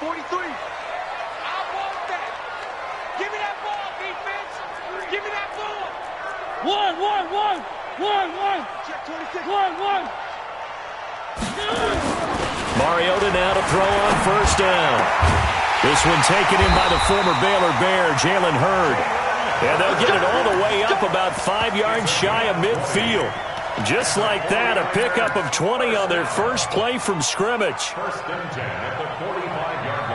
43. I want that. Give me that ball, defense. Give me that ball. One. Check 26. One. Mariota now to throw on first down. This one taken in by the former Baylor Bear, Jalen Hurd. And they'll get it all the way up about 5 yards shy of midfield. Just like that, a pickup of 20 on their first play from scrimmage. First and 10 at the 45-yard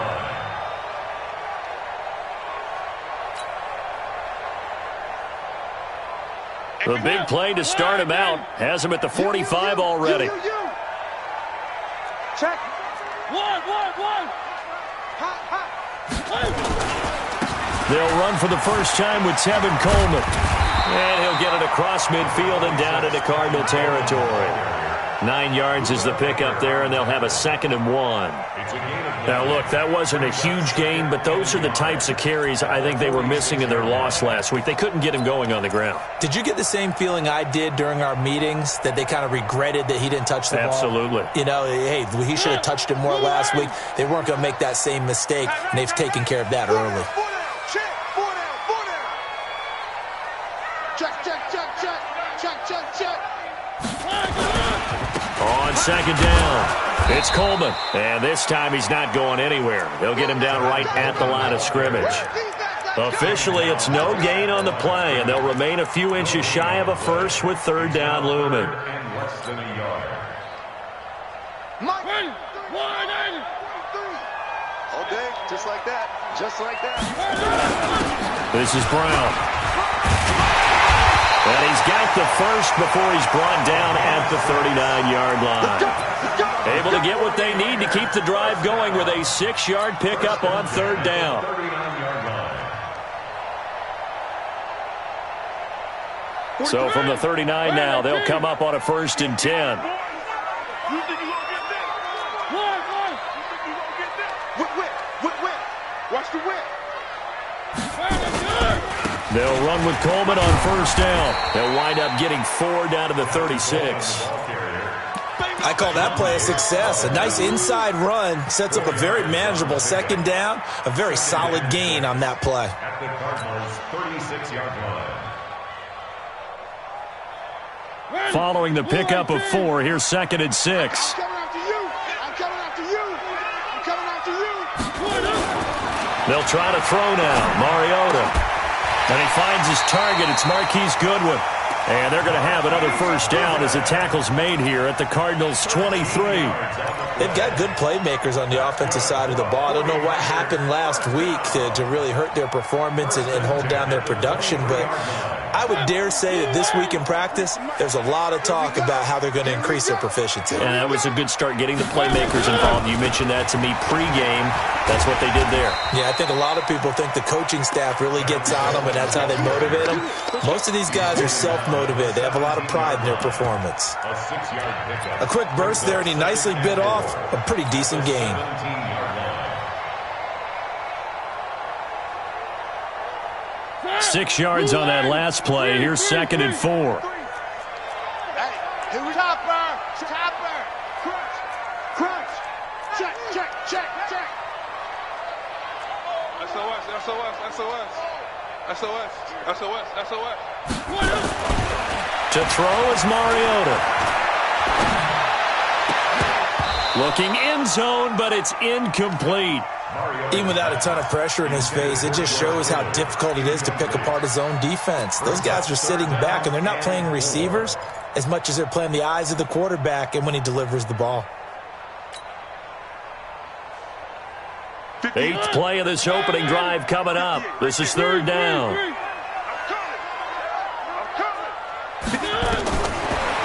line. The big play to start him out has him at the 45 already. Check. One. They'll run for the first time with Tevin Coleman. And he'll get it across midfield and down into Cardinal territory. 9 yards is the pickup there, and they'll have a 2nd and 1. Now, look, that wasn't a huge gain, but those are the types of carries I think they were missing in their loss last week. They couldn't get him going on the ground. Did you get the same feeling I did during our meetings, that they kind of regretted that he didn't touch the ball? Absolutely. You know, hey, he should have touched it more last week. They weren't going to make that same mistake, and they've taken care of that early. Check. On 2nd down, it's Coleman. And this time he's not going anywhere. They'll get him down right at the line of scrimmage. Officially, it's no gain on the play, and they'll remain a few inches shy of a first with 3rd down looming. And less than a yard. All day, just like that. This is Brown. And he's got the first before he's brought down at the 39-yard line. Able to get what they need to keep the drive going with a 6-yard pickup on 3rd down. 39-yard line. So from the 39 now, they'll come up on a 1st and 10. Watch the whip. They'll run with Coleman on 1st down. They'll wind up getting 4 down to the 36. I call that play a success. A nice inside run sets up a very manageable 2nd down. A very solid gain on that play. At the Cardinals' 36-yard line. Following the pickup of 4, here's 2nd and 6. I'm coming after you. They'll try to throw now. Mariota. And he finds his target. It's Marquise Goodwin. And they're going to have another 1st down as the tackle's made here at the Cardinals' 23. They've got good playmakers on the offensive side of the ball. I don't know what happened last week to really hurt their performance and hold down their production, but I would dare say that this week in practice, there's a lot of talk about how they're going to increase their proficiency. And that was a good start getting the playmakers involved. You mentioned that to me pregame. That's what they did there. Yeah, I think a lot of people think the coaching staff really gets on them, and that's how they motivate them. Most of these guys are self-motivated. They have a lot of pride in their performance. A 6-yard pickup. A quick burst there, and he nicely bit off a pretty decent gain. 17-yard line. 6 yards on that last play. Here's 2nd and 4. Topper. Crunch. Check. SOS. To throw is Mariota. Looking end zone, but it's incomplete. Even without a ton of pressure in his face, it just shows how difficult it is to pick apart his own defense. Those guys are sitting back, and they're not playing receivers as much as they're playing the eyes of the quarterback and when he delivers the ball. 8th play of this opening drive coming up. This is 3rd down.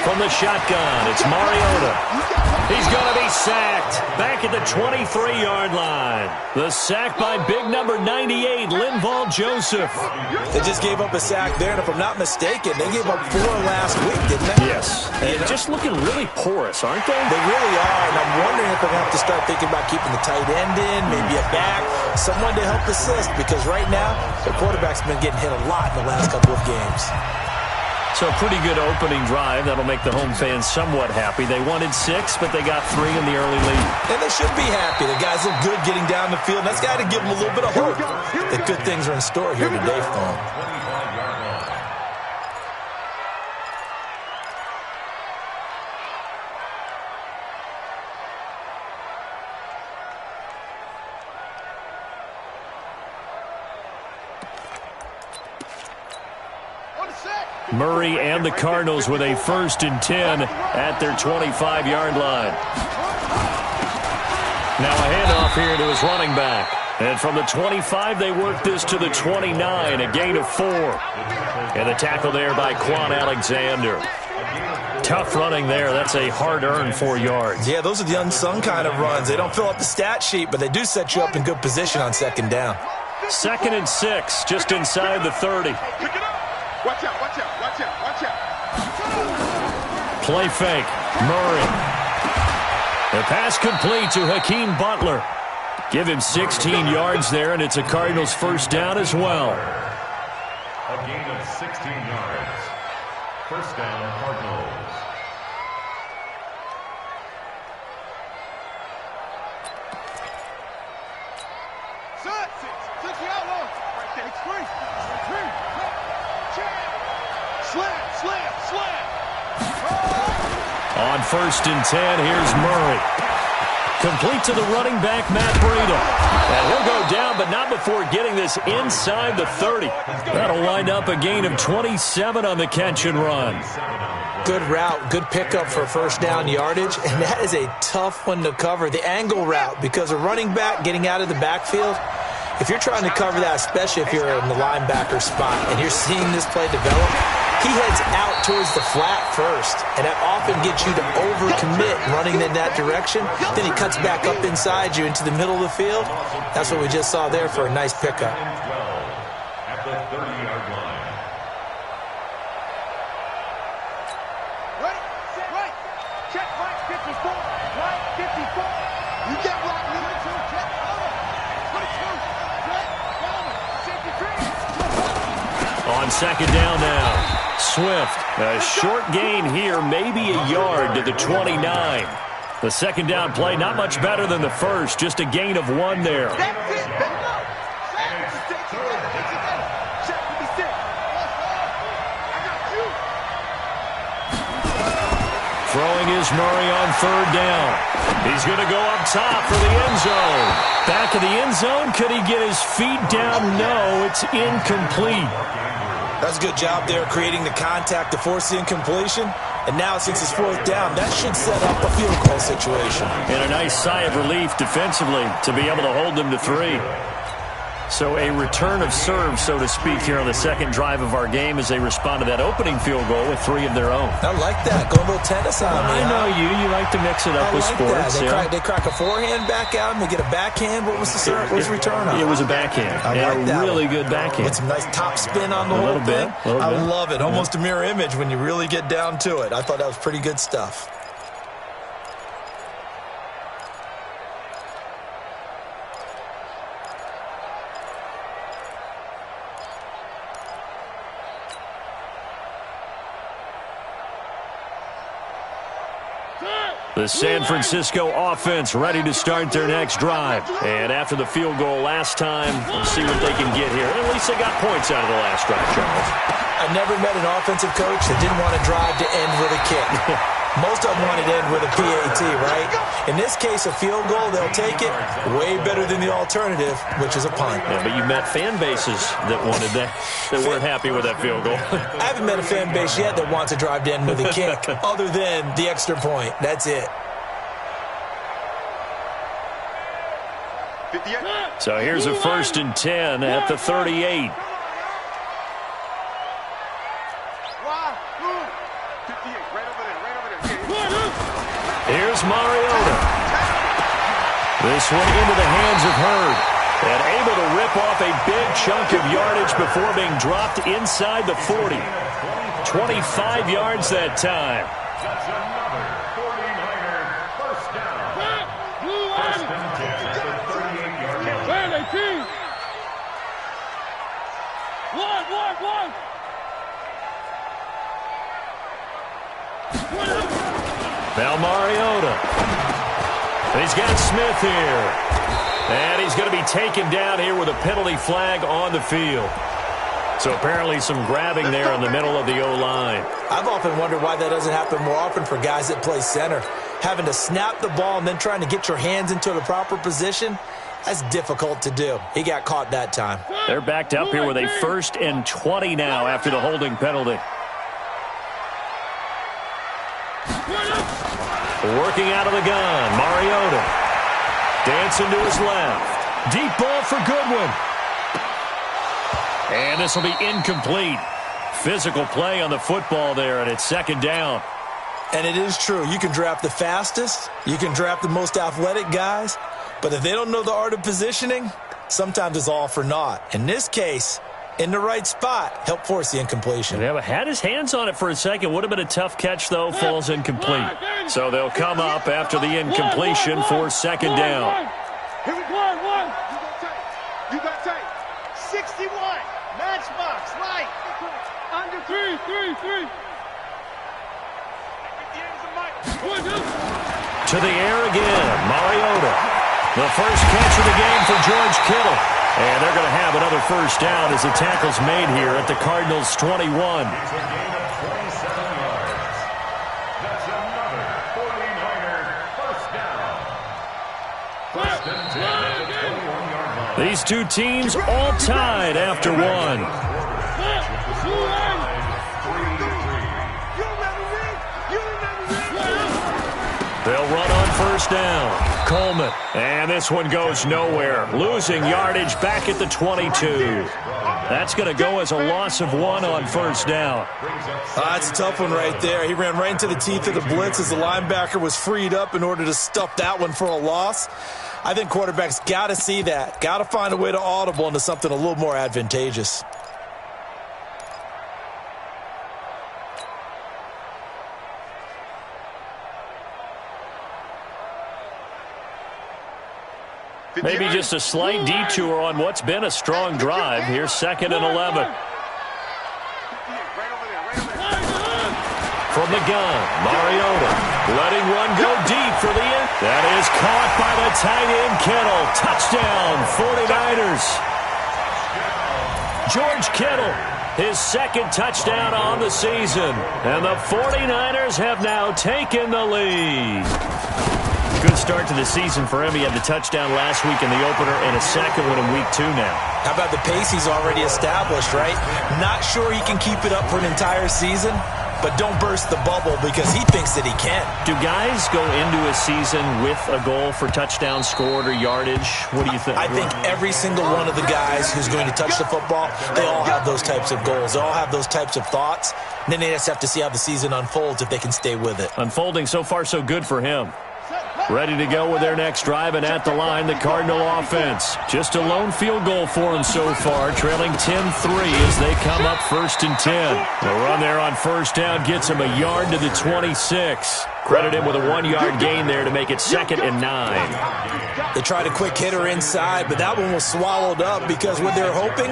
From the shotgun, it's Mariota. He's going to be sacked back at the 23-yard line. The sack by big number 98, Linval Joseph. They just gave up a sack there, and if I'm not mistaken, they gave up 4 last week, didn't they? Yes. And just looking really porous, aren't they? They really are, and I'm wondering if they're going to have to start thinking about keeping the tight end in, maybe a back, someone to help assist, because right now, the quarterback's been getting hit a lot in the last couple of games. So a pretty good opening drive. That'll make the home fans somewhat happy. They wanted 6, but they got 3 in the early lead. And they should be happy. The guys look good getting down the field. That's got to give them a little bit of hope that good things are in store here today for them. Murray and the Cardinals with a 1st and 10 at their 25-yard line. Now a handoff here to his running back. And from the 25, they work this to the 29, a gain of 4. And the tackle there by Quan Alexander. Tough running there. That's a hard-earned 4 yards. Yeah, those are the unsung kind of runs. They don't fill up the stat sheet, but they do set you up in good position on 2nd down. 2nd and 6, just inside the 30. Watch out, watch out, watch out, watch out. Play fake. Murray. The pass complete to Hakeem Butler. Give him 16 yards there, and it's a Cardinals 1st down as well. A gain of 16 yards. 1st down, Cardinals. Six the outlaw. Right there, it's free. Slam. On 1st and 10, here's Murray. Complete to the running back, Matt Breida. And he'll go down, but not before getting this inside the 30. That'll wind up a gain of 27 on the catch and run. Good route, good pickup for 1st down yardage, and that is a tough one to cover. The angle route, because a running back getting out of the backfield, if you're trying to cover that, especially if you're in the linebacker spot and you're seeing this play develop, he heads out towards the flat first, and that often gets you to overcommit running in that direction. Then he cuts back up inside you into the middle of the field. That's what we just saw there for a nice pickup. At the 30-yard line. Right. Check right 54. Right 54. You get right, number 2. Check over. 22. On 2nd down now. Swift, a short gain here, maybe a yard to the 29. The 2nd down play, not much better than the 1st, just a gain of 1 there. Throwing is Murray on 3rd down. He's going to go up top for the end zone. Back of the end zone, could he get his feet down? No, it's incomplete. That's a good job there creating the contact to force the incompletion. And now since it's 4th down, that should set up a field goal situation. And a nice sigh of relief defensively to be able to hold them to 3. So a return of serve, so to speak, here on the 2nd drive of our game as they respond to that opening field goal with 3 of their own. I like that. Go a little tennis on me. I know you. You like to mix it up with sports. They crack a forehand back out and they get a backhand. What was the serve? What was the return on? It was a backhand. And a really good backhand. With some nice top spin on the whole thing. I love it. Almost a mirror image when you really get down to it. I thought that was pretty good stuff. The San Francisco offense ready to start their next drive. And after the field goal last time, we'll see what they can get here. At least they got points out of the last drive, Charles. I never met an offensive coach that didn't want to drive to end with a kick. Most of them wanted to end with a PAT, right? In this case, a field goal, they'll take it. Way better than the alternative, which is a punt. Yeah, but you met fan bases that wanted that weren't happy with that field goal. I haven't met a fan base yet that wants to drive to end with a kick, other than the extra point. That's it. So here's a 1st and 10 at the 38. Here's Mariota. This one into the hands of Hurd. And able to rip off a big chunk of yardage before being dropped inside the 40. 25 yards that time. That's another 49er first down. First and 10 at the 38-yard line. Where are they, team? One. Now Mariota. He's got Smith here. And he's going to be taken down here with a penalty flag on the field. So apparently some grabbing there in the middle of the O-line. I've often wondered why that doesn't happen more often for guys that play center. Having to snap the ball and then trying to get your hands into the proper position, that's difficult to do. He got caught that time. They're backed up here with a 1st and 20 now after the holding penalty. Working out of the gun, Mariota. Dancing to his left. Deep ball for Goodwin. And this will be incomplete. Physical play on the football there, and it's 2nd down. And it is true. You can draft the fastest. You can draft the most athletic guys. But if they don't know the art of positioning, sometimes it's all for naught. In this case, in the right spot, help force the incompletion. Yeah, had his hands on it for a second. Would have been a tough catch, though. Falls incomplete. So they'll come up after the incompletion for 2nd down. Here we go. You got tape. 61. Matchbox. Right. Under 3. To the air again. Mariota. The first catch of the game for George Kittle. And they're going to have another 1st down as the tackle's made here at the Cardinals' 21. It's a gain of 27 yards. That's another 49er first down. 1st and 10 at the 21-yard line. These two teams all tied after one. They'll run on 1st down. Coleman. And this one goes nowhere. Losing yardage back at the 22. That's going to go as a loss of 1 on 1st down. That's a tough one right there. He ran right into the teeth of the blitz as the linebacker was freed up in order to stuff that one for a loss. I think quarterbacks got to see that. Got to find a way to audible into something a little more advantageous. Maybe just a slight detour on what's been a strong drive. Here's 2nd and 11. From the gun, Mariota letting one go deep for the end. That is caught by the tight end Kittle. Touchdown, 49ers. George Kittle, his 2nd touchdown on the season. And the 49ers have now taken the lead. Good start to the season for him. He had the touchdown last week in the opener and a 2nd one in week 2 now. How about the pace he's already established, right? Not sure he can keep it up for an entire season, but don't burst the bubble because he thinks that he can. Do guys go into a season with a goal for touchdown scored or yardage? What do you think? I think every single one of the guys who's going to touch the football, they all have those types of goals. They all have those types of thoughts. And then they just have to see how the season unfolds if they can stay with it. Unfolding so far so good for him. Ready to go with their next drive, and at the line, the Cardinal offense. Just a lone field goal for them so far, trailing 10-3 as they come up 1st and 10. The run there on 1st down gets him a yard to the 26. Credit him with a 1-yard gain there to make it 2nd and 9. They tried a quick hitter inside, but that one was swallowed up because what they're hoping,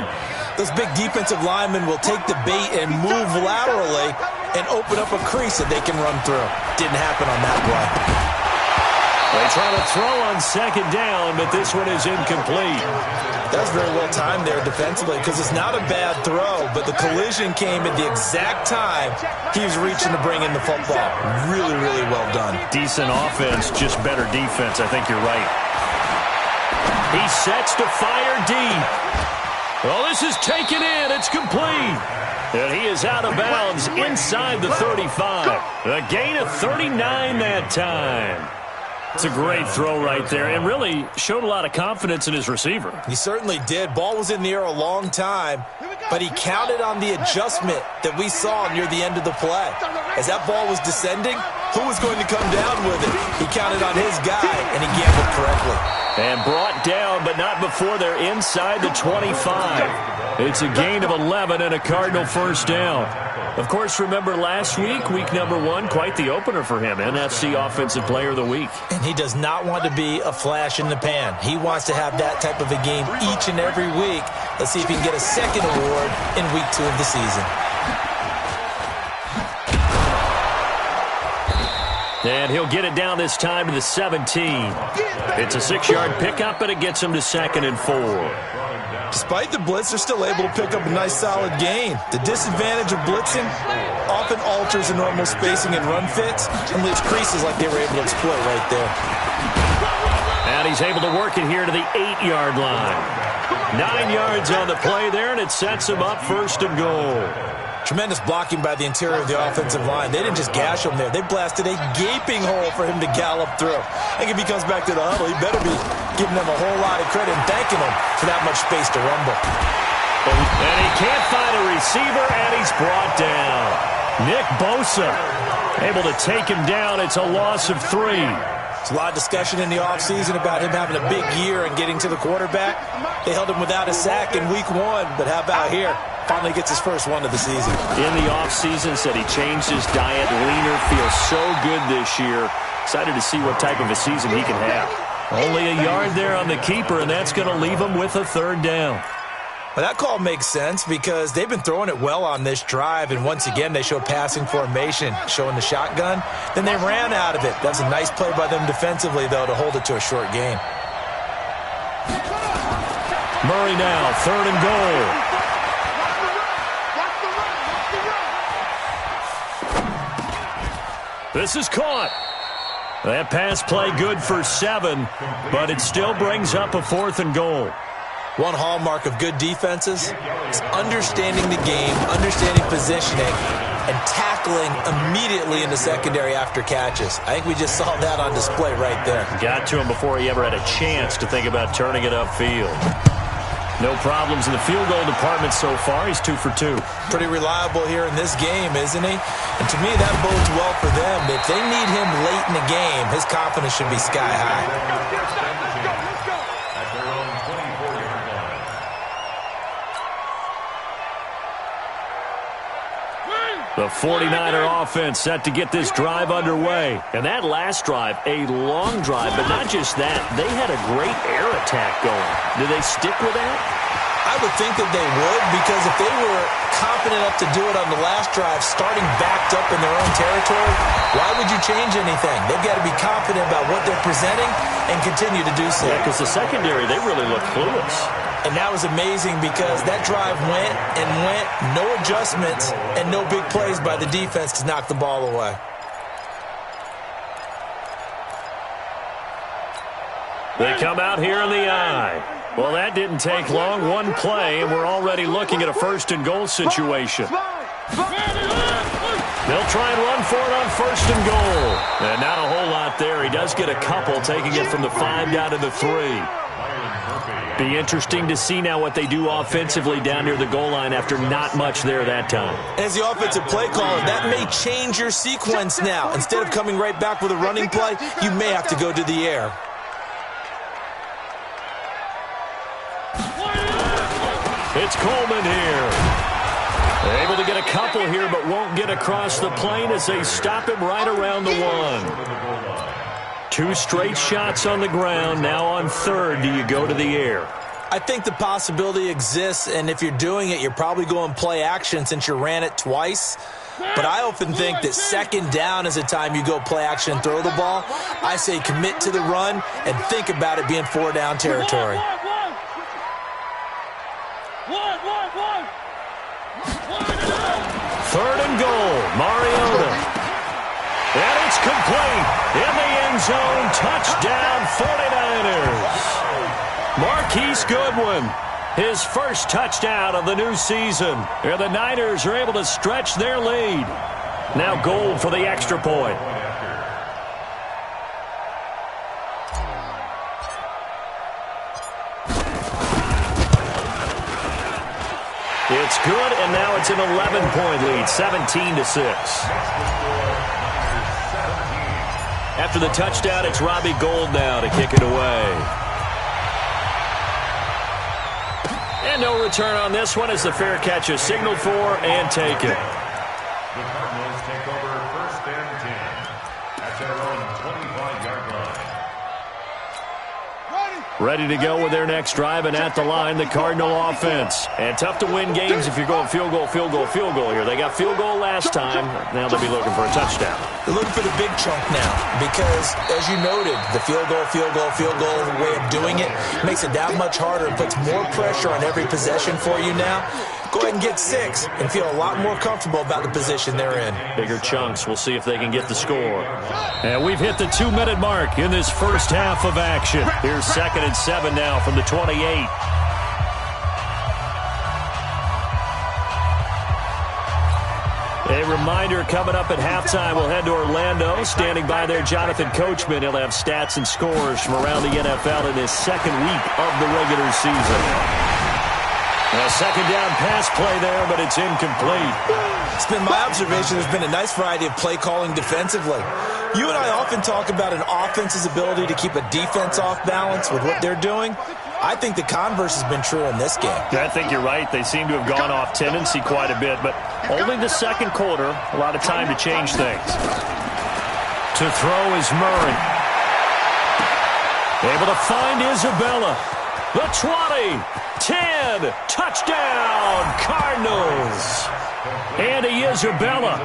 those big defensive linemen will take the bait and move laterally and open up a crease that they can run through. Didn't happen on that play. They try to throw on 2nd down, but this one is incomplete. That was very well timed there defensively because it's not a bad throw, but the collision came at the exact time he was reaching to bring in the football. Really, really well done. Decent offense, just better defense. I think you're right. He sets to fire deep. Well, this is taken in. It's complete. And he is out of bounds inside the 35. A gain of 39 that time. It's a great throw right there and really showed a lot of confidence in his receiver. He certainly did. Ball was in the air a long time, but he counted on the adjustment that we saw near the end of the play. As that ball was descending, who was going to come down with it? He counted on his guy, and he gambled correctly. And brought down, but not before they're inside the 25. It's a gain of 11 and a Cardinal 1st down. Of course, remember last week, week number 1, quite the opener for him, NFC Offensive Player of the Week. And he does not want to be a flash in the pan. He wants to have that type of a game each and every week. Let's see if he can get a 2nd award in week 2 of the season. And he'll get it down this time to the 17. It's a 6-yard pickup, and it gets him to 2nd and 4. Despite the blitz, they're still able to pick up a nice, solid gain. The disadvantage of blitzing often alters the normal spacing and run fits and leaves creases like they were able to exploit right there. And he's able to work it here to the 8-yard line. 9 yards on the play there, and it sets him up 1st and goal. Tremendous blocking by the interior of the offensive line. They didn't just gash him there. They blasted a gaping hole for him to gallop through. I think if he comes back to the huddle, he better be giving them a whole lot of credit and thanking them for that much space to rumble. And he can't find a receiver, and he's brought down. Nick Bosa able to take him down. It's a loss of 3. There's a lot of discussion in the offseason about him having a big year and getting to the quarterback. They held him without a sack in week 1, but how about here? Finally gets his first one of the season. In the offseason, said he changed his diet, leaner, feels so good this year. Excited to see what type of a season he can have. Only a yard there on the keeper, and that's going to leave him with a 3rd down. Well, that call makes sense because they've been throwing it well on this drive, and once again they show passing formation, showing the shotgun. Then they ran out of it. That's a nice play by them defensively, though, to hold it to a short gain. Murray now, 3rd and goal. This is caught. That pass play good for 7, but it still brings up a 4th and goal. One hallmark of good defenses is understanding the game, understanding positioning, and tackling immediately in the secondary after catches. I think we just saw that on display right there. Got to him before he ever had a chance to think about turning it upfield. No problems in the field goal department so far. He's 2 for 2. Pretty reliable here in this game, isn't he? And to me, that bodes well for them. If they need him late in the game, his confidence should be sky high. The 49er offense set to get this drive underway. And that last drive, a long drive, but not just that. They had a great air attack going. Do they stick with that? I would think that they would, because if they were confident enough to do it on the last drive, starting backed up in their own territory, why would you change anything? They've got to be confident about what they're presenting and continue to do so. Yeah, because the secondary, they really look clueless. And that was amazing because that drive went and went, no adjustments, and no big plays by the defense to knock the ball away. They come out here in the eye. Well, that didn't take long. One play, and we're already looking at a 1st and goal situation. They'll try and run for it on 1st and goal. And not a whole lot there. He does get a couple, taking it from the 5 down to the 3. Be interesting to see now what they do offensively down near the goal line after not much there that time. As the offensive play caller, that may change your sequence now. Instead of coming right back with a running play, you may have to go to the air. It's Coleman here. They're able to get a couple here, but won't get across the plane as they stop him right around the 1. 2 straight shots on the ground. Now on 3rd, do you go to the air? I think the possibility exists, and if you're doing it, you're probably going play action since you ran it twice. But I often think that 2nd down is the time you go play action and throw the ball. I say commit to the run and think about it being 4 down territory. 3rd and goal, Mariota. And it's complete. In the end zone, touchdown 49ers. Marquise Goodwin, his first touchdown of the new season. And the Niners are able to stretch their lead. Now Gold for the extra point. It's good, and now it's an 11-point lead, 17-6. After the touchdown, it's Robbie Gould now to kick it away. And no return on this one as the fair catch is signaled for and taken. The Cardinals take over 1st and 10 at their own 25-yard line. Ready to go with their next drive, and at the line, the Cardinal offense. And tough to win games if you're going field goal here. They got field goal last time. Now they'll be looking for a touchdown. They're looking for the big chunk now because, as you noted, the field goal way of doing it makes it that much harder and puts more pressure on every possession for you now. Go ahead and get 6 and feel a lot more comfortable about the position they're in. Bigger chunks. We'll see if they can get the score. And we've hit the 2-minute mark in this first half of action. Here's 2nd and 7 now from the 28. A reminder, coming up at halftime, we'll head to Orlando. Standing by there, Jonathan Coachman. He'll have stats and scores from around the NFL in his 2nd week of the regular season. A second down pass play there, but it's incomplete. It's been my observation there's been a nice variety of play calling defensively. You and I often talk about an offense's ability to keep a defense off balance with what they're doing. I think the converse has been true in this game. Yeah, I think you're right. They seem to have gone off tendency quite a bit, but only the second quarter, a lot of time to change things. To throw is Murray. Able to find Isabella. The 20, 10, touchdown, Cardinals. Andy Isabella,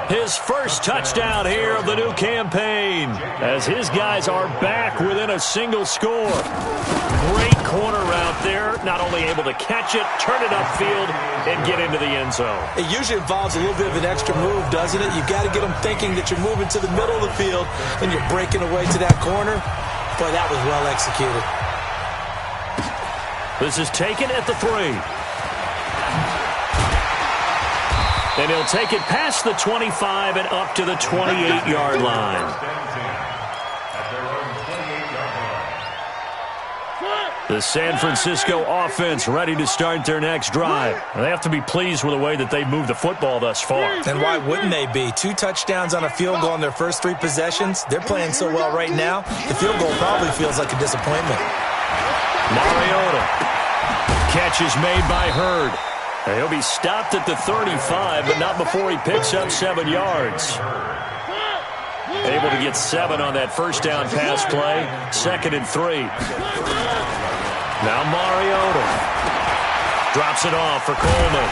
his first touchdown here of the new campaign, as his guys are back within a single score. Great corner route there, not only able to catch it, turn it upfield, and get into the end zone. It usually involves a little bit of an extra move, doesn't it? You've got to get them thinking that you're moving to the middle of the field, and you're breaking away to that corner. Boy, that was well executed. This is taken at the 3. And he'll take it past the 25 and up to the 28-yard line. The San Francisco offense ready to start their next drive. They have to be pleased with the way that they've moved the football thus far. And why wouldn't they be? 2 touchdowns on a field goal in their first 3 possessions. They're playing so well right now, the field goal probably feels like a disappointment. Mariota. Catch is made by Hurd. He'll be stopped at the 35, but not before he picks up 7 yards. Able to get 7 on that first down pass play. 2nd and 3. Now Mariota drops it off for Coleman.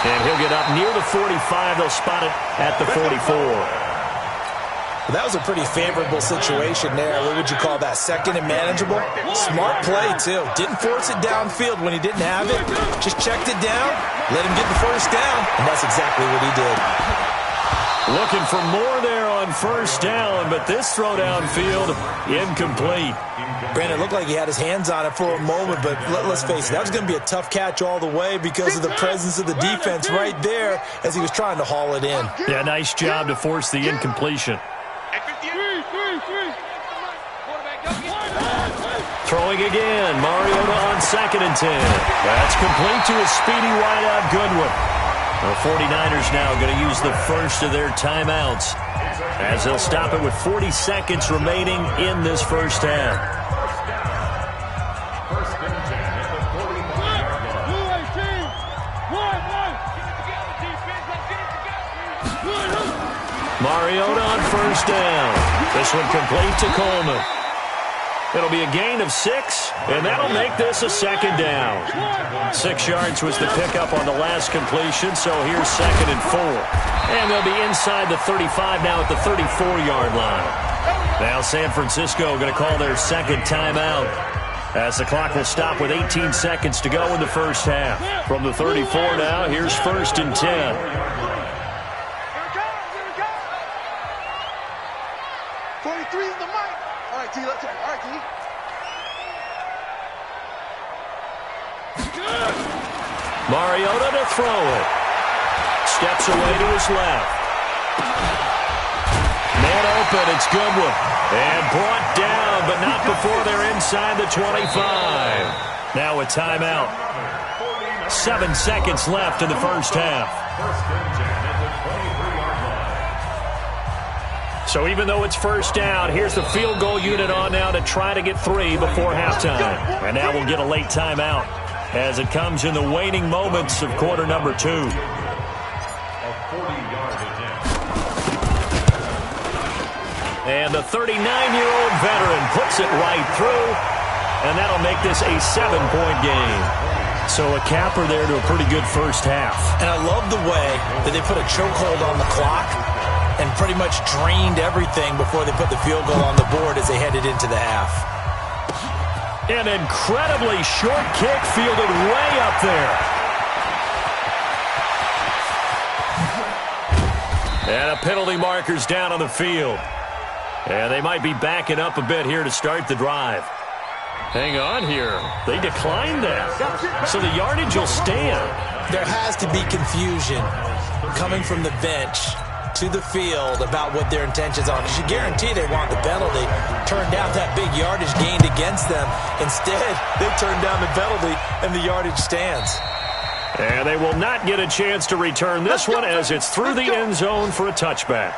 And he'll get up near the 45. They'll spot it at the 44. That was a pretty favorable situation there. What would you call that? 2nd and manageable? Smart play, too. Didn't force it downfield when he didn't have it. Just checked it down, let him get the first down, and that's exactly what he did. Looking for more there on first down, but this throw downfield, incomplete. Brandon, it looked like he had his hands on it for a moment, but let's face it, that was going to be a tough catch all the way because of the presence of the defense right there as he was trying to haul it in. Yeah, nice job to force the incompletion. Throwing again, Mariota on 2nd and 10. That's complete to his speedy wideout Goodwin. The 49ers now going to use the first of their timeouts as they'll stop it with 40 seconds remaining in this first half. First and 10 at the 45-yard line. Mariota on first down. This one complete to Coleman. It'll be a gain of 6, and that'll make this a 2nd down. 6 yards was the pickup on the last completion, so here's 2nd and 4. And they'll be inside the 35 now at the 34-yard line. Now San Francisco going to call their 2nd timeout as the clock will stop with 18 seconds to go in the first half. From the 34 now, here's 1st and 10. 43 is the mic. All right, T, let's go. All right, T. Mariota to throw it. Steps away to his left. Man open, it's Goodwin. And brought down, but not before they're inside the 25. Now a timeout. 7 seconds left in the first half. So even though it's first down, here's the field goal unit on now to try to get 3 before halftime. And now we'll get a late timeout as it comes in the waning moments of quarter number 2. A 40-yard attempt. And the 39-year-old veteran puts it right through. and that'll make this a 7-point game. So a capper there to a pretty good first half. And I love the way that they put a chokehold on the clock and pretty much drained everything before they put the field goal on the board as they headed into the half. An incredibly short kick fielded way up there. And a penalty marker's down on the field. And they might be backing up a bit here to start the drive. Hang on here. They declined that. So the yardage will stand. There has to be confusion coming from the bench to the field about what their intentions are. Because you guarantee they want the penalty. Turned down that big yardage gained against them. Instead, they turned down the penalty, and the yardage stands. And they will not get a chance to return this one as it's through the end zone for a touchback.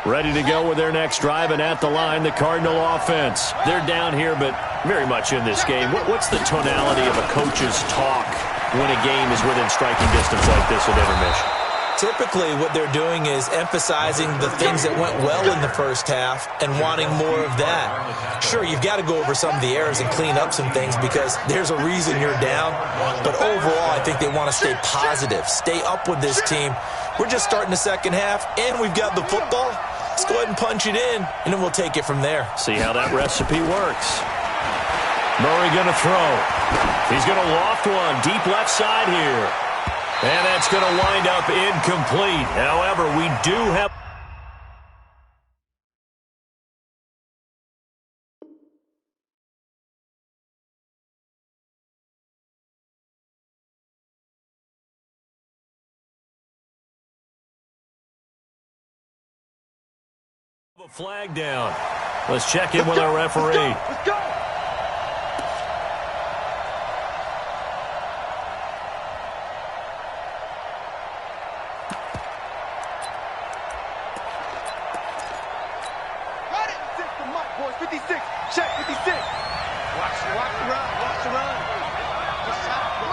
Ready to go with their next drive, and at the line, the Cardinal offense. They're down here, but very much in this game. What's the tonality of a coach's talk when a game is within striking distance like this at intermission? Typically, what they're doing is emphasizing the things that went well in the first half and wanting more of that. Sure, you've got to go over some of the errors and clean up some things because there's a reason you're down. But overall, I think they want to stay positive, stay up with this team. We're just starting the second half, and we've got the football. Let's go ahead and punch it in, and then we'll take it from there. See how that recipe works. Murray going to throw. He's going to loft one deep left side here. And that's going to wind up incomplete. However, we do have a flag down. Let's check in with our referee. Let's go. Got it. 6 to Mike, boys. 56. Check 56. Watch the run. Watch the run. Good shot. Go.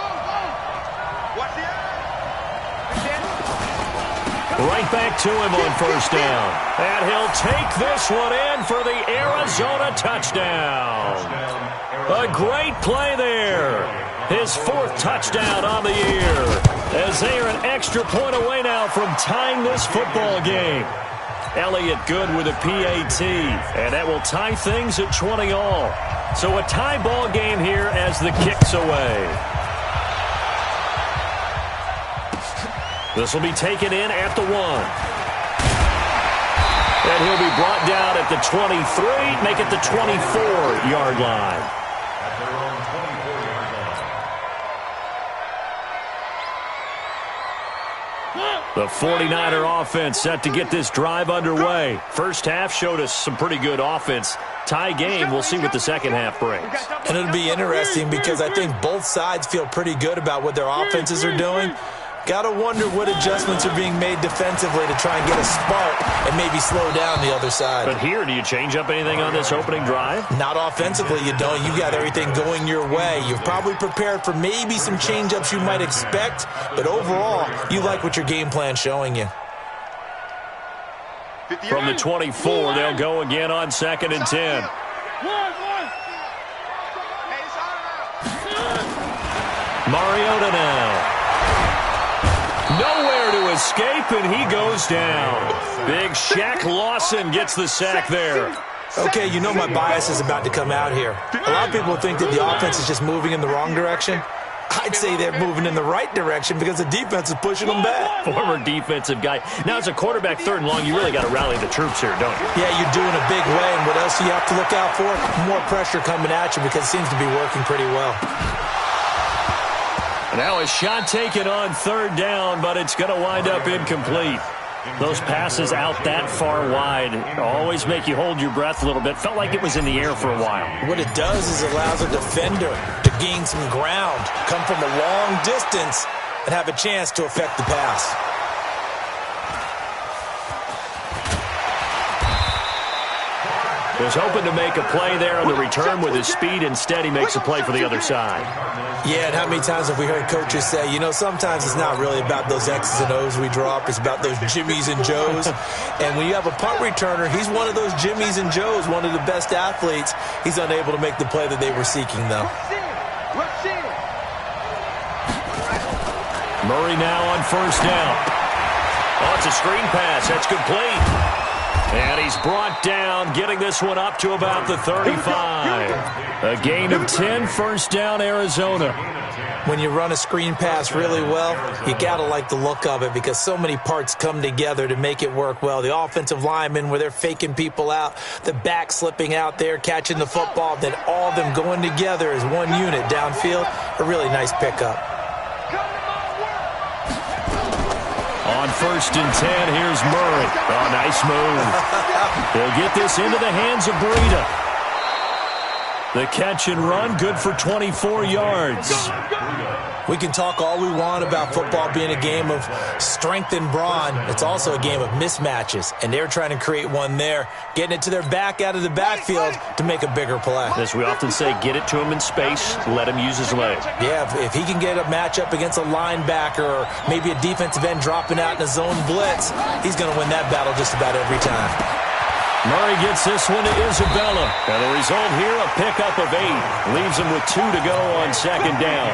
Watch the eye. Right back to him on first down. And he'll take this one in for the Arizona touchdown. A great play there. His 4th touchdown on the year. As they are an extra point away now from tying this football game. Elliott good with a PAT. And that will tie things at 20 all. So a tie ball game here as the kick's away. This will be taken in at the 1. And he'll be brought down at the 23, make it the 24-yard line. At their own 24-yard line. The 49er offense set to get this drive underway. First half showed us some pretty good offense. Tie game, we'll see what the second half brings. And it'll be interesting because I think both sides feel pretty good about what their offenses are doing. Got to wonder what adjustments are being made defensively to try and get a spark and maybe slow down the other side. But here, do you change up anything on this opening drive? Not offensively, you don't. You got everything going your way. You've probably prepared for maybe some change-ups you might expect, but overall, you like what your game plan's showing you. From the 24, they'll go again on 2nd and 10. Mariota now. Nowhere to escape, and he goes down. Big Shaq Lawson gets the sack there. Okay, you know my bias is about to come out here. A lot of people think that the offense is just moving in the wrong direction. I'd say they're moving in the right direction because the defense is pushing them back. Former defensive guy. Now, as a quarterback 3rd and long, you really got to rally the troops here, don't you? Yeah, you're doing a big way, and what else do you have to look out for? More pressure coming at you because it seems to be working pretty well. Now a shot taken on 3rd down, but it's going to wind up incomplete. Those passes out that far wide always make you hold your breath a little bit. Felt like it was in the air for a while. What it does is it allows a defender to gain some ground, come from a long distance, and have a chance to affect the pass. Was hoping to make a play there on the return with his speed. Instead, he makes a play for the other side. Yeah, and how many times have we heard coaches say, you know, sometimes it's not really about those X's and O's we draw up. It's about those Jimmies and Joes. And when you have a punt returner, he's one of those Jimmies and Joes, one of the best athletes. He's unable to make the play that they were seeking, though. Murray now on first down. Oh, it's a screen pass. That's complete. And he's brought down, getting this one up to about the 35. A gain of 10, first down, Arizona. When you run a screen pass really well, you got to like the look of it because so many parts come together to make it work well. The offensive linemen, where they're faking people out, the back slipping out there, catching the football, then all of them going together as one unit downfield. A really nice pickup. On first and 10, here's Murray. Oh, nice move. They'll get this into the hands of Breida. The catch and run, good for 24 yards. We can talk all we want about football being a game of strength and brawn. It's also a game of mismatches, and they're trying to create one there, getting it to their back out of the backfield to make a bigger play. As we often say, get it to him in space, let him use his leg. Yeah, if he can get a matchup against a linebacker or maybe a defensive end dropping out in a zone blitz, he's going to win that battle just about every time. Murray gets this one to Isabella. And the result here, a pickup of 8. Leaves him with 2 to go on second down.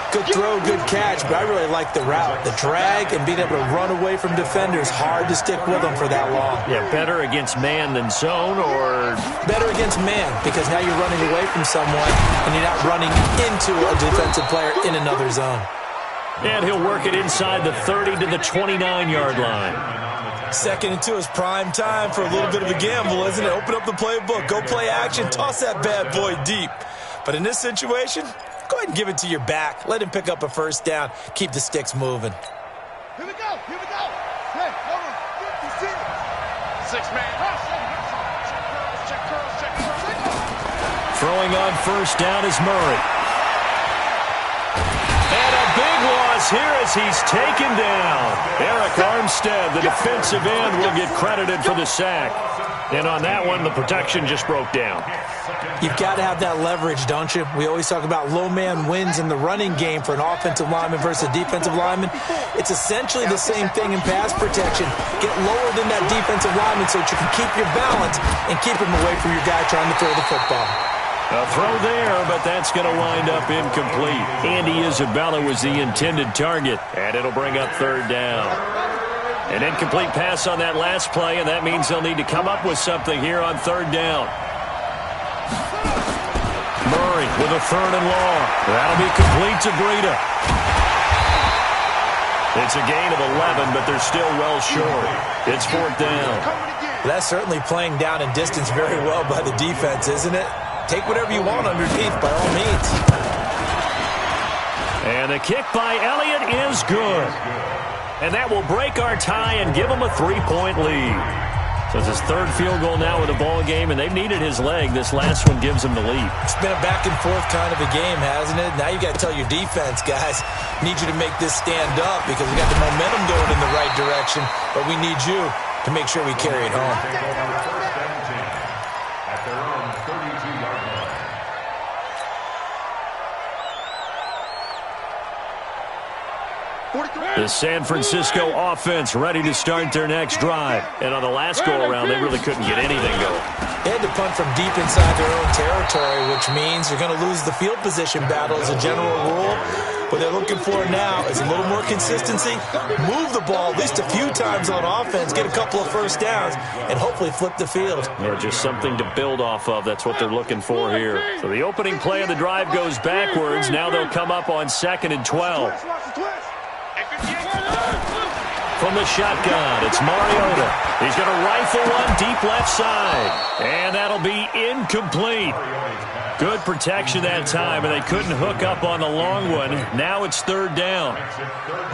Good throw, good catch, but I really like the route. The drag and being able to run away from defenders, hard to stick with them for that long. Yeah, better against man than zone, or? Better against man, because now you're running away from someone and you're not running into a defensive player in another zone. And he'll work it inside the 30 to the 29-yard line. 2nd and 2 is prime time for a little bit of a gamble, isn't it? Open up the playbook, go play action, toss that bad boy deep. But in this situation, go ahead and give it to your back. Let him pick up a first down. Keep the sticks moving. Here we go. Hey, hold on. 6-man. Throwing on first down is Murray. And a big loss here as he's taken down. Eric Armstead, the defensive end, will get credited for the sack. And on that one, the protection just broke down. You've got to have that leverage, don't you? We always talk about low man wins in the running game for an offensive lineman versus a defensive lineman. It's essentially the same thing in pass protection. Get lower than that defensive lineman so that you can keep your balance and keep him away from your guy trying to throw the football. A throw there, but that's going to wind up incomplete. Andy Isabella was the intended target, and it'll bring up third down. An incomplete pass on that last play, and that means they'll need to come up with something here on third down. Murray with a 3rd and long. That'll be complete to Breida. It's a gain of 11, but they're still well short. It's 4th down. That's certainly playing down in distance very well by the defense, isn't it? Take whatever you want underneath, by all means. And the kick by Elliott is good. And that will break our tie and give them a 3-point lead. So it's his 3rd field goal now in the ball game, and they've needed his leg. This last one gives them the lead. It's been a back-and-forth kind of a game, hasn't it? Now you got to tell your defense, guys, need you to make this stand up because we got the momentum going in the right direction, but we need you to make sure we carry it home. At their own 32-yard line. The San Francisco offense ready to start their next drive. And on the last go-around, they really couldn't get anything going. They had to punt from deep inside their own territory, which means you're going to lose the field position battle as a general rule. What they're looking for now is a little more consistency, move the ball at least a few times on offense, get a couple of first downs, and hopefully flip the field. Yeah, just something to build off of. That's what they're looking for here. So the opening play of the drive goes backwards. Now they'll come up on 2nd and 12. From the shotgun, it's Mariota. He's going to rifle one deep left side. And that'll be incomplete. Good protection that time, and they couldn't hook up on the long one. Now it's 3rd down.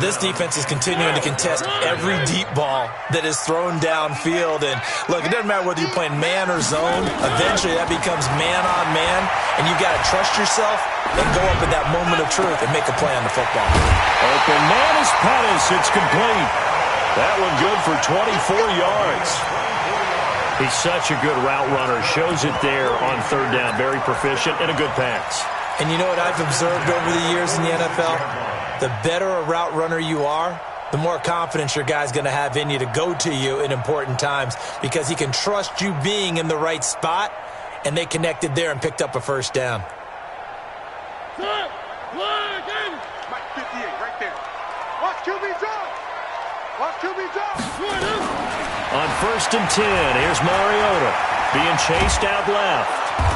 This defense is continuing to contest every deep ball that is thrown downfield. And look, it doesn't matter whether you're playing man or zone. Eventually that becomes man on man, and you've got to trust yourself and go up at that moment of truth and make a play on the football. Open man is Pettis. It's complete. That one good for 24 yards. He's such a good route runner. Shows it there on third down. Very proficient and a good pass. And you know what I've observed over the years in the NFL? The better a route runner you are, the more confidence your guy's going to have in you to go to you in important times because he can trust you being in the right spot, and they connected there and picked up a first down. Mike 58 right there. Watch QB drop. Watch QB drop. On 1st and 10, here's Mariota being chased out left.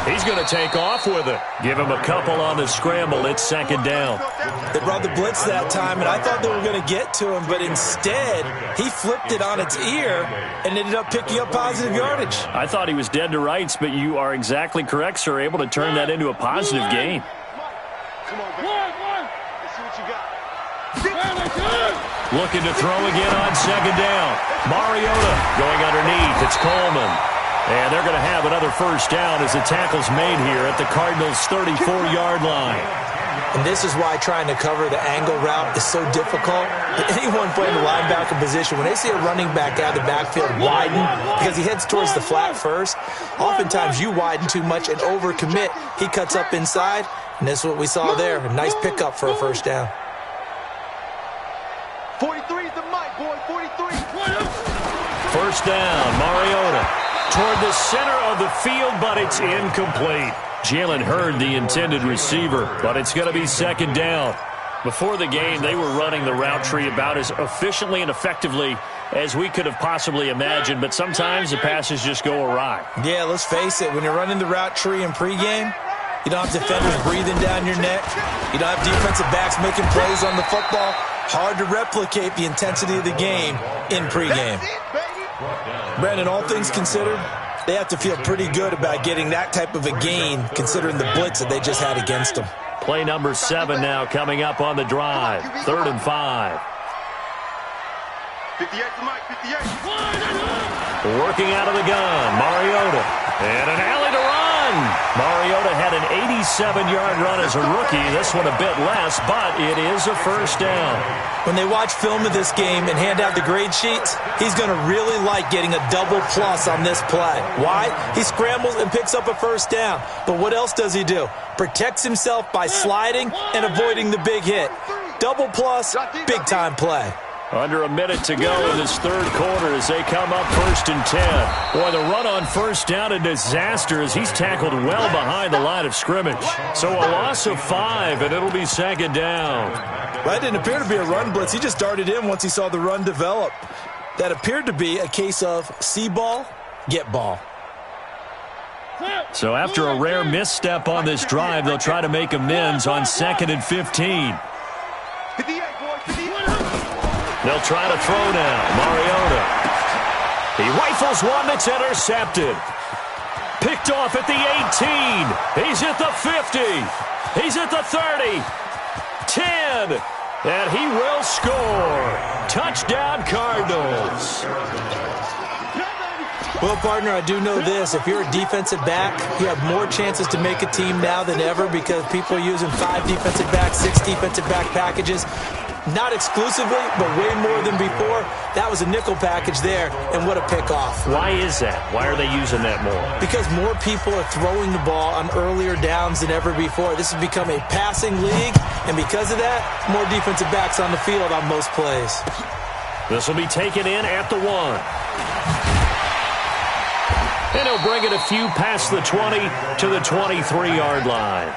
He's going to take off with it. Give him a couple on the scramble. It's 2nd down. They brought the blitz that time, and I thought they were going to get to him, but instead he flipped it on its ear and ended up picking up positive yardage. I thought he was dead to rights, but you are exactly correct, sir. Able to turn that into a positive gain. Come on, baby. Let's see what you got. Looking to throw again on 2nd down. Mariota going underneath. It's Coleman. And they're going to have another first down as the tackle's made here at the Cardinals' 34-yard line. And this is why trying to cover the angle route is so difficult. Anyone playing the linebacker position, when they see a running back out of the backfield widen because he heads towards the flat first, oftentimes you widen too much and overcommit. He cuts up inside, and this is what we saw there. A nice pickup for a first down. 43 is the mic, boy. 43. First down, Mariota toward the center of the field, but it's incomplete. Jalen Hurd, the intended receiver, but it's going to be 2nd down. Before the game, they were running the route tree about as efficiently and effectively as we could have possibly imagined, but sometimes the passes just go awry. Yeah, let's face it. When you're running the route tree in pregame, you don't have defenders breathing down your neck. You don't have defensive backs making plays on the football. Hard to replicate the intensity of the game in pregame. Brandon, all things considered, they have to feel pretty good about getting that type of a gain considering the blitz that they just had against them. Play number 7 now coming up on the drive. 3rd and 5. 58 to Mike, 58. Working out of the gun, Mariota. And an alley to run. Mariota had an 87-yard run as a rookie. This one a bit less, but it is a first down. When they watch film of this game and hand out the grade sheets, he's going to really like getting a double plus on this play. Why? He scrambles and picks up a first down. But what else does he do? Protects himself by sliding and avoiding the big hit. Double plus, big-time play. Under a minute to go in this third quarter as they come up 1st and 10. Boy, the run on first down, a disaster as he's tackled well behind the line of scrimmage. So a loss of 5, and it'll be 2nd down. That didn't appear to be a run blitz. He just darted in once he saw the run develop. That appeared to be a case of see ball, get ball. So after a rare misstep on this drive, they'll try to make amends on 2nd and 15. 58, boy, 58. They'll try to throw now. Mariota. He rifles one that's intercepted. Picked off at the 18. He's at the 50. He's at the 30. 10. And he will score. Touchdown, Cardinals. Well, partner, I do know this. If you're a defensive back, you have more chances to make a team now than ever because people are using 5 defensive backs, 6 defensive back packages. Not exclusively, but way more than before. That was a nickel package there, and what a pickoff. Why is that? Why are they using that more? Because more people are throwing the ball on earlier downs than ever before. This has become a passing league, and because of that, more defensive backs on the field on most plays. This will be taken in at the 1. And he'll bring it a few past the 20 to the 23-yard line.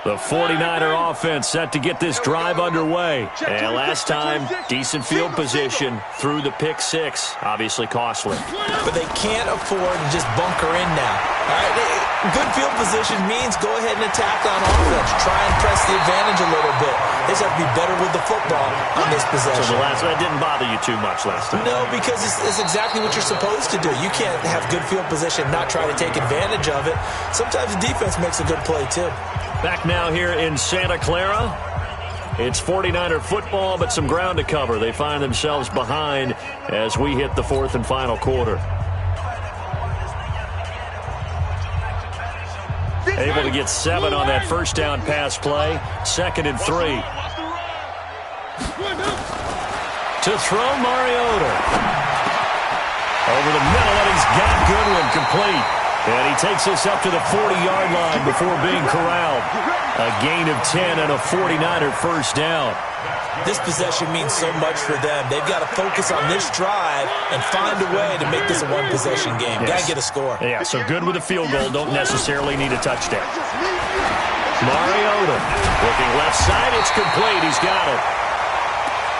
The 49er offense set to get this drive underway. And last time, decent field position through the pick 6. Obviously costly. But they can't afford to just bunker in now. All right, good field position means go ahead and attack on offense. Try and press the advantage a little bit. They just have to be better with the football on this possession. So that didn't bother you too much last time? No, because it's exactly what you're supposed to do. You can't have good field position, not try to take advantage of it. Sometimes the defense makes a good play, too. Back now here in Santa Clara. It's 49er football, but some ground to cover. They find themselves behind as we hit the fourth and final quarter. Able to get 7 on that first down pass play. 2nd and 3. To throw, Mariota. Over the middle, and he's got Goodwin complete. And he takes us up to the 40-yard line before being corralled. A gain of 10 and a 49er first down. This possession means so much for them. They've got to focus on this drive and find a way to make this a one-possession game. Yes. Got to get a score. Yeah, so good with a field goal. Don't necessarily need a touchdown. Mariota looking left side. It's complete. He's got it.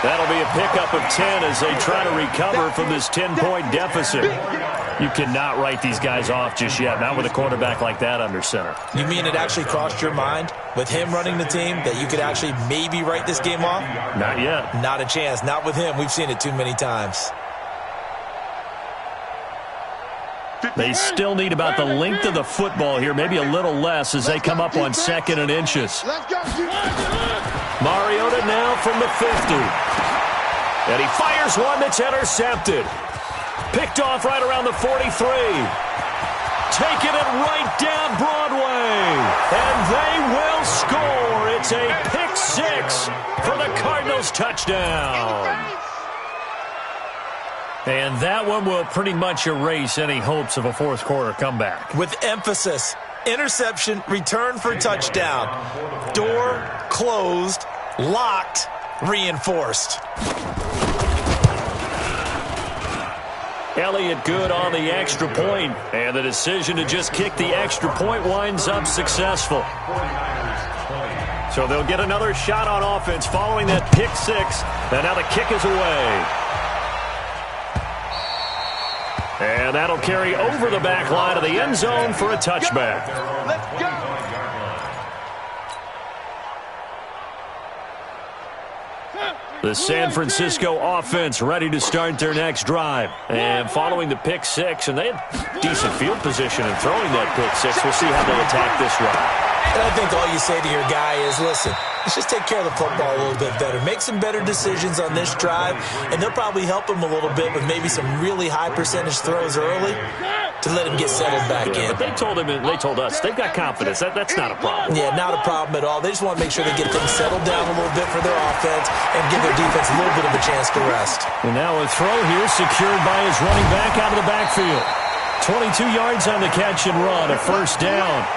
That'll be a pickup of 10 as they try to recover from this 10-point deficit. You cannot write these guys off just yet, not with a quarterback like that under center. You mean it actually crossed your mind with him running the team that you could actually maybe write this game off? Not yet. Not a chance. Not with him. We've seen it too many times. They still need about the length of the football here, maybe a little less as they come up on 2nd and inches. Mariota now from the 50. And he fires one that's intercepted. Picked off right around the 43. Taking it right down Broadway. And they will score. It's a pick 6 for the Cardinals touchdown. And that one will pretty much erase any hopes of a fourth quarter comeback. With emphasis, interception, return for touchdown. Door closed, locked, reinforced. Elliott good on the extra point, and the decision to just kick the extra point winds up successful. So they'll get another shot on offense following that pick 6, and now the kick is away. And that'll carry over the back line of the end zone for a touchback. Let's go. The San Francisco offense ready to start their next drive. And following the pick 6, and they had decent field position in throwing that pick 6. We'll see how they attack this drive. And I think all you say to your guy is, listen, let's just take care of the football a little bit better. Make some better decisions on this drive, and they'll probably help him a little bit with maybe some really high percentage throws early to let him get settled back in. But they told him, and they told us, they've got confidence. That's not a problem. Yeah, not a problem at all. They just want to make sure they get things settled down a little bit for their offense and give their defense a little bit of a chance to rest. And now a throw here secured by his running back out of the backfield. 22 yards on the catch and run, a first down.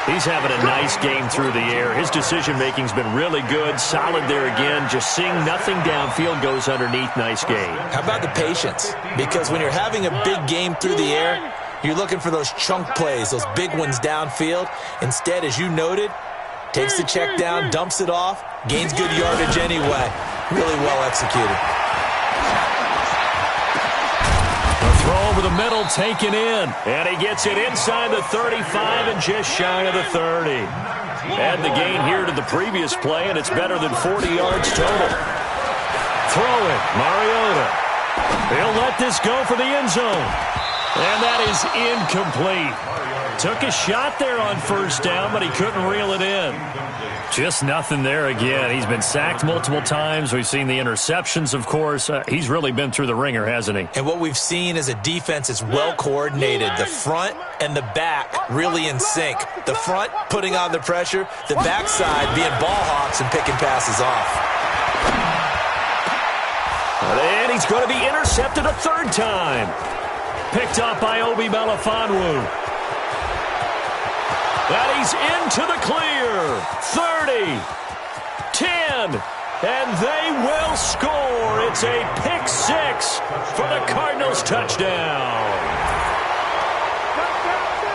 He's having a nice game through the air. His decision-making's been really good. Solid there again. Just seeing nothing downfield goes underneath. Nice game. How about the patience? Because when you're having a big game through the air, you're looking for those chunk plays, those big ones downfield. Instead, as you noted, takes the check down, dumps it off, gains good yardage anyway. Really well executed. Throw over the middle, taken in. And he gets it inside the 35 and just shy of the 30. Add the gain here to the previous play, and it's better than 40 yards total. Throw it, Mariota. He'll let this go for the end zone. And that is incomplete. Took a shot there on first down, but he couldn't reel it in. Just nothing there again. He's been sacked multiple times. We've seen the interceptions, of course. He's really been through the ringer, hasn't he? And what we've seen is a defense that's well coordinated. The front and the back really in sync. The front putting on the pressure, the backside being ball hawks and picking passes off. And he's going to be intercepted a third time. Picked up by Obi Melifonwu. And he's into the clear. 30, 10, and they will score. It's a pick 6 for the Cardinals touchdown.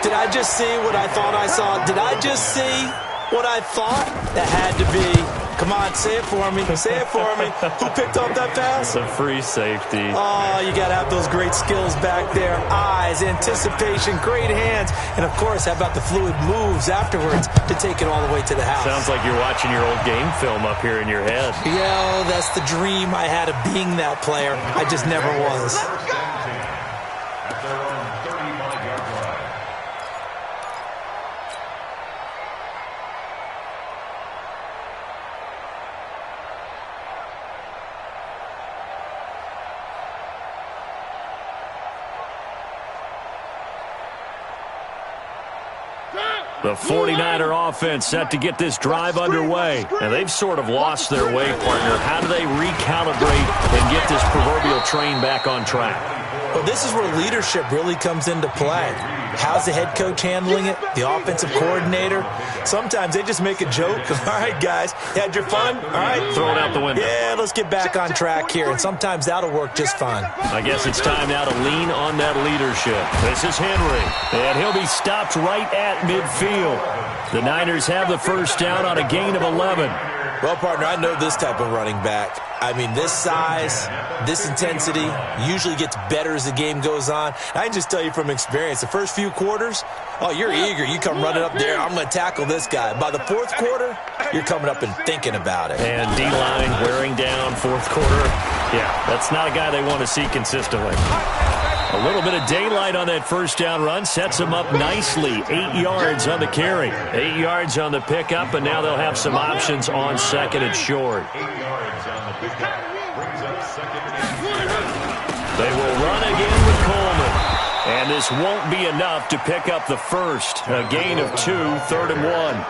Did I just see what I thought I saw? Did I just see what I thought? That had to be. Come on, say it for me. Say it for me. Who picked up that pass? It's a free safety. Oh, you got to have those great skills back there. Eyes, anticipation, great hands. And, of course, how about the fluid moves afterwards to take it all the way to the house? Sounds like you're watching your old game film up here in your head. Yeah, that's the dream I had of being that player. I just never was. The 49er offense set to get this drive underway. And they've sort of lost their way, partner. How do they recalibrate and get this proverbial train back on track? Well, this is where leadership really comes into play. How's the head coach handling it? The offensive coordinator? Sometimes they just make a joke. All right, guys, you had your fun? All right. Throw it out the window. Yeah, let's get back on track here. And sometimes that'll work just fine. I guess it's time now to lean on that leadership. This is Henry, and he'll be stopped right at midfield. The Niners have the first down on a gain of 11. Well, partner, I know this type of running back. I mean, this size, this intensity usually gets better as the game goes on. I can just tell you from experience, the first few quarters, oh, you're eager. You come running up there, I'm going to tackle this guy. By the fourth quarter, you're coming up and thinking about it. And D-line wearing down fourth quarter. Yeah, that's not a guy they want to see consistently. A little bit of daylight on that first down run sets them up nicely. 8 yards on the carry. 8 yards on the pickup, and now they'll have some options on second and short. 8 yards on the pickup. Brings up second and They will run again with Coleman. And this won't be enough to pick up the first. A gain of 2, 3rd and 1.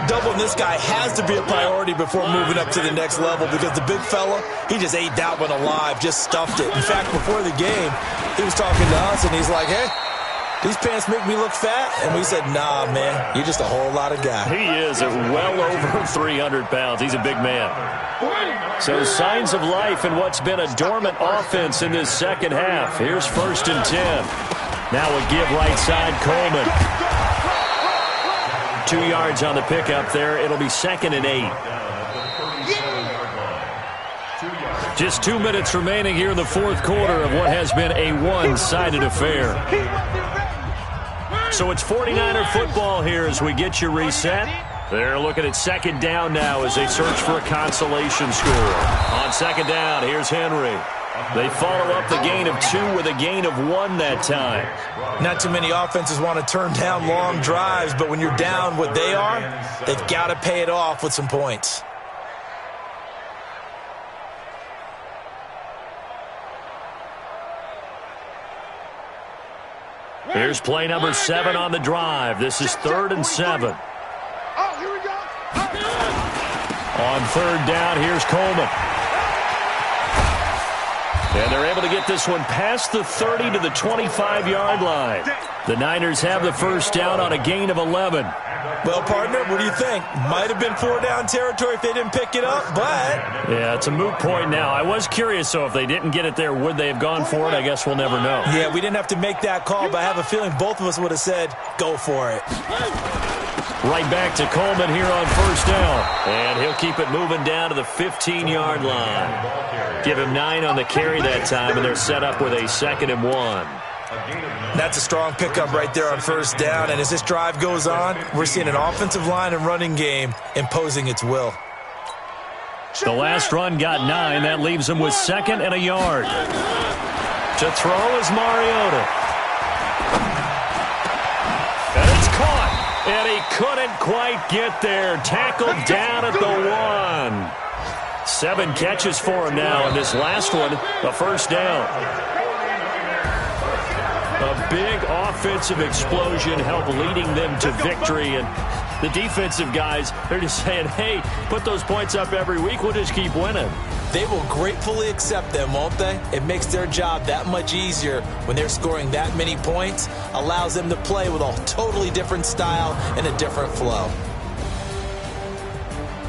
Doubling this guy has to be a priority before moving up to the next level because the big fella, he just ate that one alive, just stuffed it. In fact, before the game, he was talking to us, and he's like, hey, these pants make me look fat? And we said, nah, man, you're just a whole lot of guy. He is at well over 300 pounds. He's a big man. So signs of life in what's been a dormant offense in this second half. Here's 1st and 10. Now a give right side, Coleman. 2 yards on the pickup there. It'll be 2nd and 8. Just 2 minutes remaining here in the fourth quarter of what has been a one-sided affair. So it's 49er football here as we get you reset. They're looking at second down now as they search for a consolation score. On second down, here's Henry. They follow up the gain of 2 with a gain of 1 that time. Not too many offenses want to turn down long drives, but when you're down what they are, they've got to pay it off with some points. Here's play number 7 on the drive. This is 3rd and 7. Oh, here we go. On 3rd down, here's Coleman. And they're able to get this one past the 30 to the 25-yard line. The Niners have the first down on a gain of 11. Well, partner, what do you think? Might have been 4-down territory if they didn't pick it up, but... Yeah, it's a moot point now. I was curious, so if they didn't get it there, would they have gone for it? I guess we'll never know. Yeah, we didn't have to make that call, but I have a feeling both of us would have said, go for it. Right back to Coleman here on first down. And he'll keep it moving down to the 15-yard line. Give him 9 on the carry that time, and they're set up with a 2nd and 1. That's a strong pickup right there on first down. And as this drive goes on, we're seeing an offensive line and running game imposing its will. The last run got 9. That leaves him with 2nd and a yard. To throw is Mariota. And it's caught. And he couldn't quite get there. Tackled down at the 1. 7 catches for him now. And this last one, a first down. A big offensive explosion helped leading them to victory. And the defensive guys, they're just saying, hey, put those points up every week. We'll just keep winning. They will gratefully accept them, won't they? It makes their job that much easier when they're scoring that many points. Allows them to play with a totally different style and a different flow.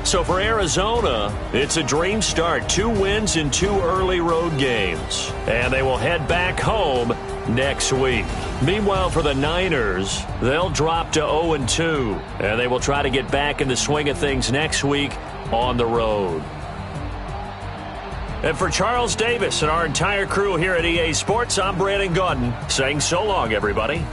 So for Arizona, it's a dream start. 2 wins in 2 early road games. And they will head back home next week. Meanwhile, for the Niners, they'll drop to 0-2. And they will try to get back in the swing of things next week on the road. And for Charles Davis and our entire crew here at EA Sports, I'm Brandon Gaudin saying so long, everybody.